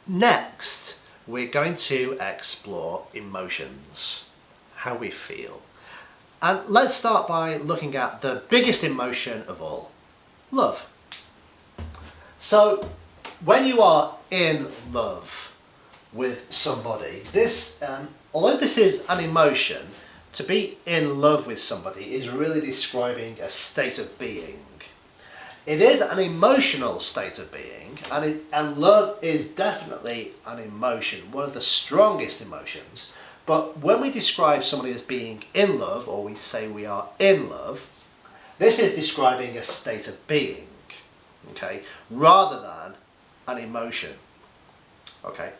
Next, we're going to explore emotions, how we feel. And let's start by looking at the biggest emotion of all, love. So, when you are in love with somebody, although this is an emotion, to be in love with somebody is really describing a state of being. It is an emotional state of being, and love is definitely an emotion, one of the strongest emotions. But when we describe somebody as being in love, or we say we are in love, this is describing a state of being, okay, rather than an emotion, okay.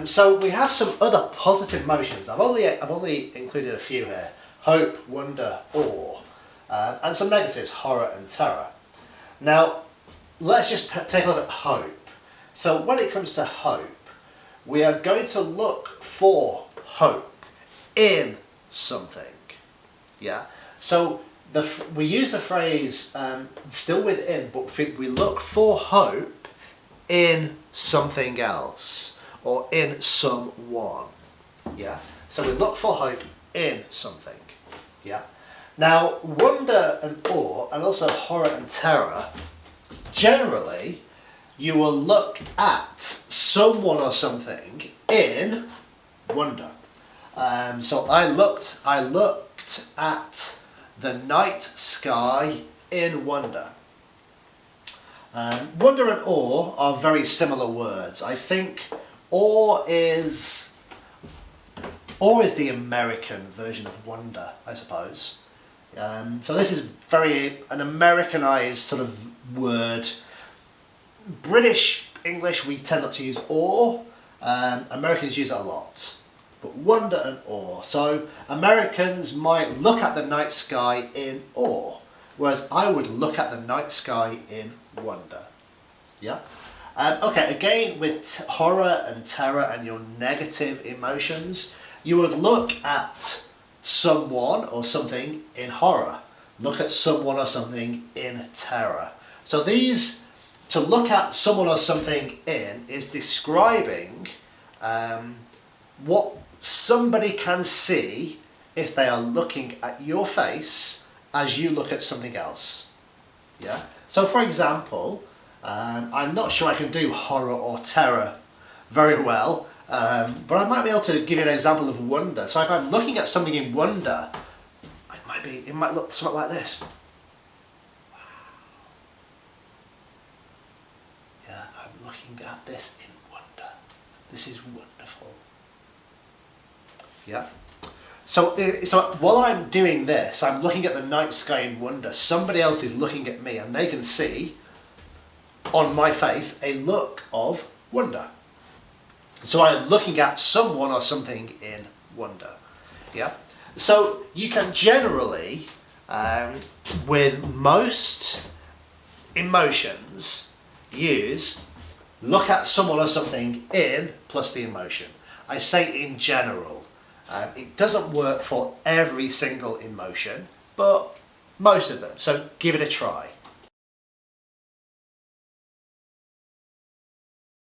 So we have some other positive emotions. I've only included a few here: hope, wonder, awe, and some negatives: horror and terror. Now, let's just take a look at hope. So when it comes to hope, we are going to look for hope in something. Yeah. So we use the phrase still within, but we look for hope in something else or in someone. Yeah. So we look for hope in something. Yeah. Now, wonder and awe, and also horror and terror, generally, you will look at someone or something in wonder. So I looked at the night sky in wonder. Wonder and awe are very similar words. I think awe is the American version of wonder, I suppose. So this is an Americanized sort of word. British English, we tend not to use awe. Americans use it a lot. But wonder and awe. So Americans might look at the night sky in awe, whereas I would look at the night sky in wonder. Yeah? Okay, again, with horror and terror and your negative emotions, you would look at someone or something in horror. Look at someone or something in terror. So to look at someone or something in is describing what somebody can see if they are looking at your face as you look at something else. Yeah. So for example, I'm not sure I can do horror or terror very well, but I might be able to give you an example of wonder. So if I'm looking at something in wonder, it might look something like this. Wow. Yeah, I'm looking at this in wonder. This is wonderful. Yeah. So while I'm doing this, I'm looking at the night sky in wonder. Somebody else is looking at me, and they can see on my face a look of wonder. So I'm looking at someone or something in wonder. Yeah. So you can generally, with most emotions, use look at someone or something in plus the emotion. I say in general. It doesn't work for every single emotion, but most of them. So give it a try.